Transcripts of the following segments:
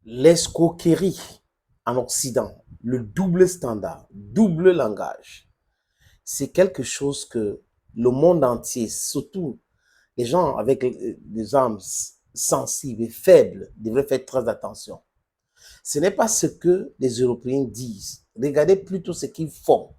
l'escroquerie en Occident, le double standard, double langage, c'est quelque chose que le monde entier, surtout les gens avec des âmes sensibles et faibles, devraient faire très attention. Ce n'est pas ce que les Européens disent. Regardez plutôt ce qu'ils font.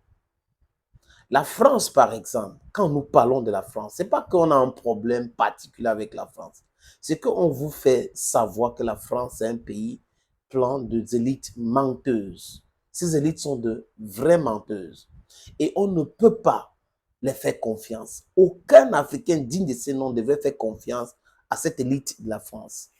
La France, par exemple, quand nous parlons de la France, ce n'est pas qu'on a un problème particulier avec la France. C'est qu'on vous fait savoir que la France est un pays plein d'élites menteuses. Ces élites sont de vraies menteuses. Et on ne peut pas les faire confiance. Aucun Africain digne de ce nom devrait faire confiance à cette élite de la France.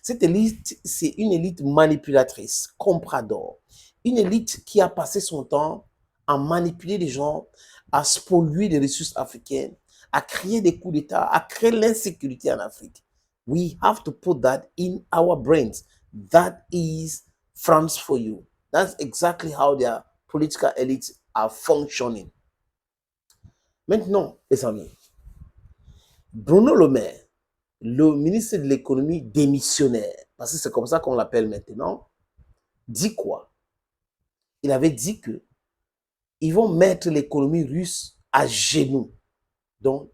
Cette élite, c'est une élite manipulatrice, comprador. Une élite qui a passé son temps à manipuler les gens, à spolier les ressources africaines, à créer des coups d'État, à créer l'insécurité en Afrique. We have to put that in our brains. That is France for you. That's exactly how their political elites are functioning. Maintenant, les amis, Bruno Le Maire, le ministre de l'économie démissionnaire, parce que c'est comme ça qu'on l'appelle maintenant, dit quoi? Il avait dit que ils vont mettre l'économie russe à genoux. Donc,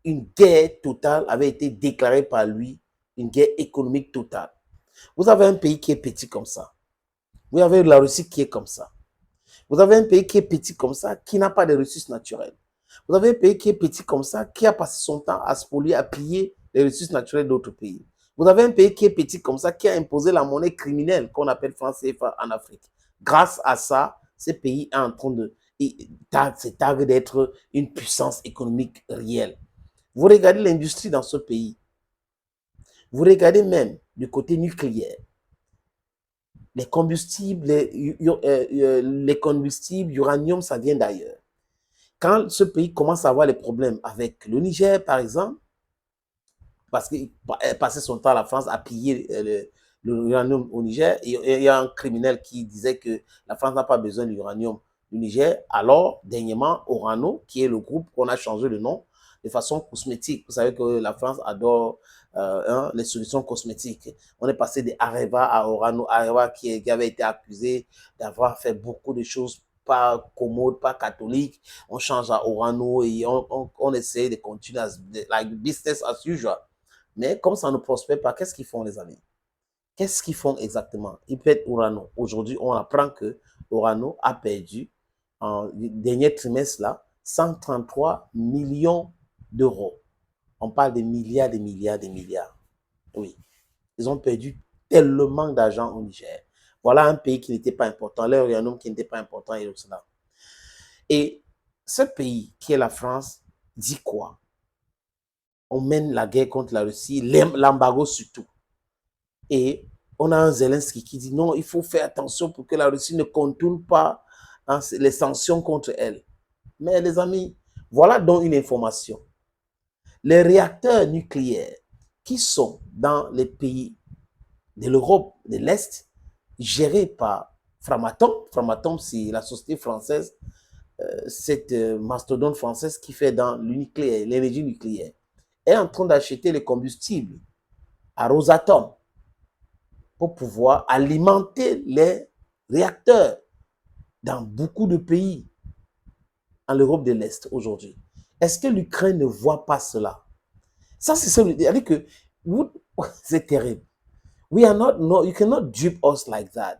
une guerre totale avait été déclarée par lui, une guerre économique totale. Vous avez un pays qui est petit comme ça. Vous avez la Russie qui est comme ça. Vous avez un pays qui est petit comme ça, qui n'a pas de ressources naturelles. Vous avez un pays qui est petit comme ça, qui a passé son temps à spolier, à piller les ressources naturelles d'autres pays. Vous avez un pays qui est petit comme ça, qui a imposé la monnaie criminelle qu'on appelle franc CFA en Afrique. Grâce à ça, ce pays est en train de se targue d'être une puissance économique réelle. Vous regardez l'industrie dans ce pays. Vous regardez même du côté nucléaire. Les combustibles, les combustibles, uranium, ça vient d'ailleurs. Quand ce pays commence à avoir les problèmes avec le Niger, par exemple, parce qu'il passait son temps à la France à piller l'uranium au Niger, et il y a un criminel qui disait que la France n'a pas besoin de l'uranium du Niger. Alors, dernièrement, Orano, qui est le groupe qu'on a changé de nom, de façon cosmétique. Vous savez que la France adore les solutions cosmétiques. On est passé de Areva à Orano. Areva qui avait été accusé d'avoir fait beaucoup de choses pas commodes, pas catholiques. On change à Orano et on essaie de continuer like business as usual. Mais comme ça ne prospère pas, qu'est-ce qu'ils font, les amis? Qu'est-ce qu'ils font exactement? Ils pètent Orano. Aujourd'hui, on apprend que Orano a perdu, en dernier trimestre, là, 133 millions d'euros. On parle de milliards, des milliards, des milliards. Oui. Ils ont perdu tellement d'argent au Niger. Voilà un pays qui n'était pas important, leur uranium qui n'était pas important et tout cela. Et ce pays, qui est la France, dit quoi? On mène la guerre contre la Russie, l'embargo surtout. Et on a un Zelensky qui dit non, il faut faire attention pour que la Russie ne contourne pas les sanctions contre elle. Mais les amis, voilà donc une information. Les réacteurs nucléaires qui sont dans les pays de l'Europe de l'Est, gérés par Framatome, Framatome c'est la société française, cette mastodonte française qui fait dans le nucléaire, l'énergie nucléaire, est en train d'acheter les combustibles à Rosatom pour pouvoir alimenter les réacteurs dans beaucoup de pays en Europe de l'Est aujourd'hui. Est-ce que l'Ukraine ne voit pas cela? Ça, c'est ça. C'est-à-dire que c'est terrible. We are not, no, you cannot dupe us like that.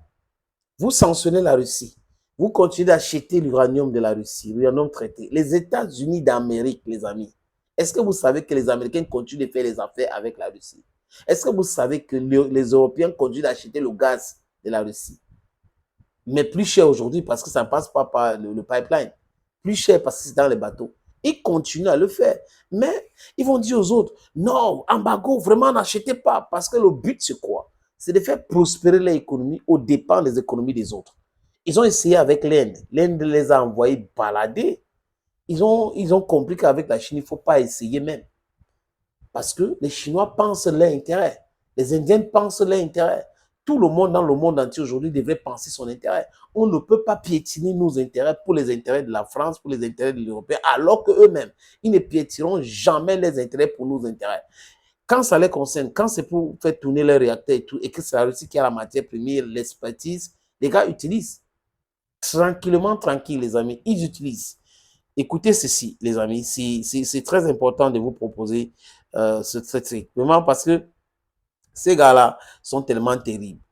Vous sanctionnez la Russie. Vous continuez d'acheter l'uranium de la Russie, l'uranium traité. Les États-Unis d'Amérique, les amis, est-ce que vous savez que les Américains continuent de faire les affaires avec la Russie? Est-ce que vous savez que les Européens continuent d'acheter le gaz de la Russie? Mais plus cher aujourd'hui parce que ça ne passe pas par le pipeline. Plus cher parce que c'est dans les bateaux. Ils continuent à le faire. Mais ils vont dire aux autres, non, embargo, vraiment n'achetez pas. Parce que le but, c'est quoi? C'est de faire prospérer l'économie aux dépens des économies des autres. Ils ont essayé avec l'Inde. L'Inde les a envoyés balader. Ils ont compris qu'avec la Chine, il ne faut pas essayer même. Parce que les Chinois pensent leur intérêt. Les Indiens pensent leur intérêt. Tout le monde dans le monde entier aujourd'hui devrait penser son intérêt. On ne peut pas piétiner nos intérêts pour les intérêts de la France, pour les intérêts de l'Europe, alors qu'eux-mêmes, ils ne piétineront jamais les intérêts pour nos intérêts. Quand ça les concerne, quand c'est pour faire tourner leur réacteur et tout, et que c'est la Russie qui a la matière première, l'expertise, les gars utilisent. Tranquillement, tranquille, les amis, ils utilisent. Écoutez ceci, les amis, c'est très important de vous proposer ce truc. Vraiment parce que ces gars-là sont tellement terribles.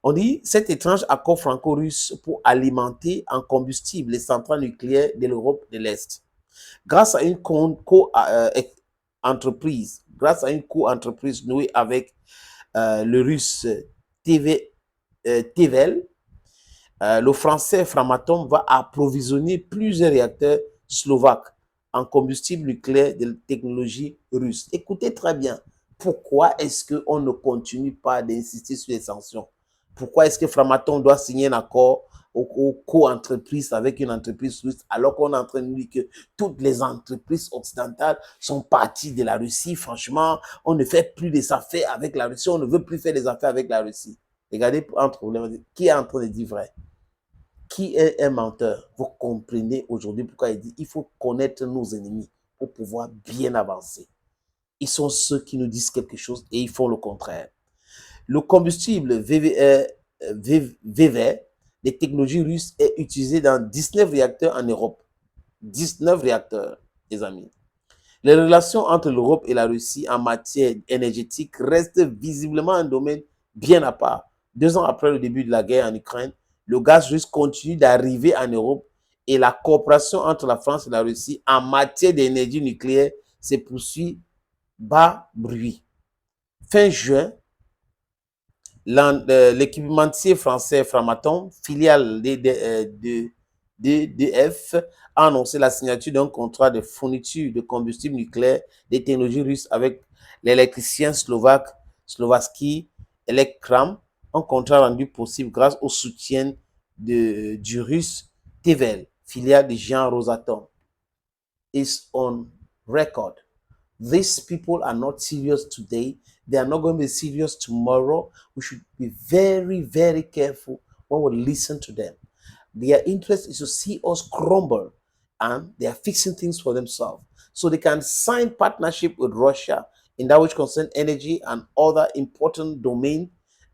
On dit cet étrange accord franco-russe pour alimenter en combustible les centrales nucléaires de l'Europe de l'Est. Grâce à une co-entreprise nouée avec le russe TVEL, le français Framatome va approvisionner plusieurs réacteurs slovaques en combustible nucléaire de technologie russe. Écoutez très bien, pourquoi est-ce qu'on ne continue pas d'insister sur les sanctions? Pourquoi est-ce que Framatome doit signer un accord aux co-entreprises avec une entreprise russe alors qu'on est en train de dire que toutes les entreprises occidentales sont parties de la Russie? Franchement, on ne fait plus des affaires avec la Russie, on ne veut plus faire des affaires avec la Russie. Regardez un problème. Qui est en train de dire vrai? Qui est un menteur? Vous comprenez aujourd'hui pourquoi il dit il faut connaître nos ennemis pour pouvoir bien avancer. Ils sont ceux qui nous disent quelque chose et ils font le contraire. Le combustible VV, des technologies russes, est utilisé dans 19 réacteurs en Europe. 19 réacteurs, les amis. Les relations entre l'Europe et la Russie en matière énergétique restent visiblement un domaine bien à part. 2 ans après le début de la guerre en Ukraine, le gaz russe continue d'arriver en Europe et la coopération entre la France et la Russie en matière d'énergie nucléaire se poursuit bas bruit. Fin juin, l'équipementier français Framatome, filiale d'EDF, a annoncé la signature d'un contrat de fourniture de combustible nucléaire des technologies russes avec l'électricien Slovaski Elektram, un contrat rendu possible grâce au soutien du russe TVEL, filiale de géant Rosatom. Is on record. These people are not serious today. They are not going to be serious tomorrow. We should be very, very careful when we listen to them. Their interest is to see us crumble, and they are fixing things for themselves. So they can sign partnership with Russia in that which concerns energy and other important domains,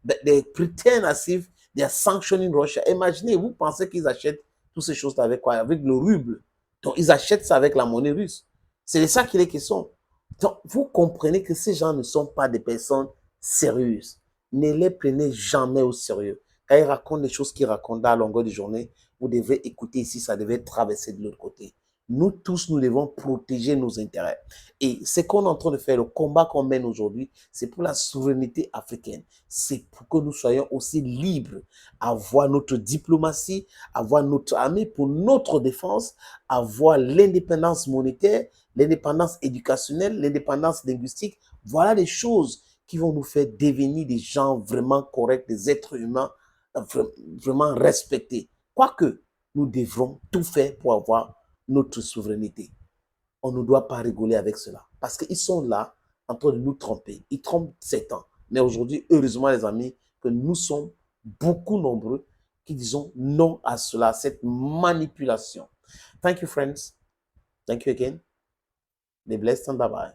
but they pretend as if they are sanctioning Russia. Imaginez, vous pensez qu'ils achètent toutes ces choses avec quoi? Avec le ruble. Donc, ils achètent ça avec la monnaie russe. C'est de ça qu'il est question. Donc, vous comprenez que ces gens ne sont pas des personnes sérieuses. Ne les prenez jamais au sérieux. Quand ils racontent les choses qu'ils racontent à la longueur de journée, vous devez écouter ici, ça devait traverser de l'autre côté. Nous tous, nous devons protéger nos intérêts. Et ce qu'on est en train de faire, le combat qu'on mène aujourd'hui, c'est pour la souveraineté africaine. C'est pour que nous soyons aussi libres, avoir notre diplomatie, avoir notre armée pour notre défense, avoir l'indépendance monétaire, l'indépendance éducationnelle, l'indépendance linguistique. Voilà des choses qui vont nous faire devenir des gens vraiment corrects, des êtres humains vraiment respectés. Quoique, nous devrons tout faire pour avoir notre souveraineté. On ne doit pas rigoler avec cela. Parce qu'ils sont là en train de nous tromper. Ils trompent 7 ans. Mais aujourd'hui, heureusement, les amis, que nous sommes beaucoup nombreux qui disons non à cela, à cette manipulation. Thank you, friends. Thank you again. Be blessed and bye-bye.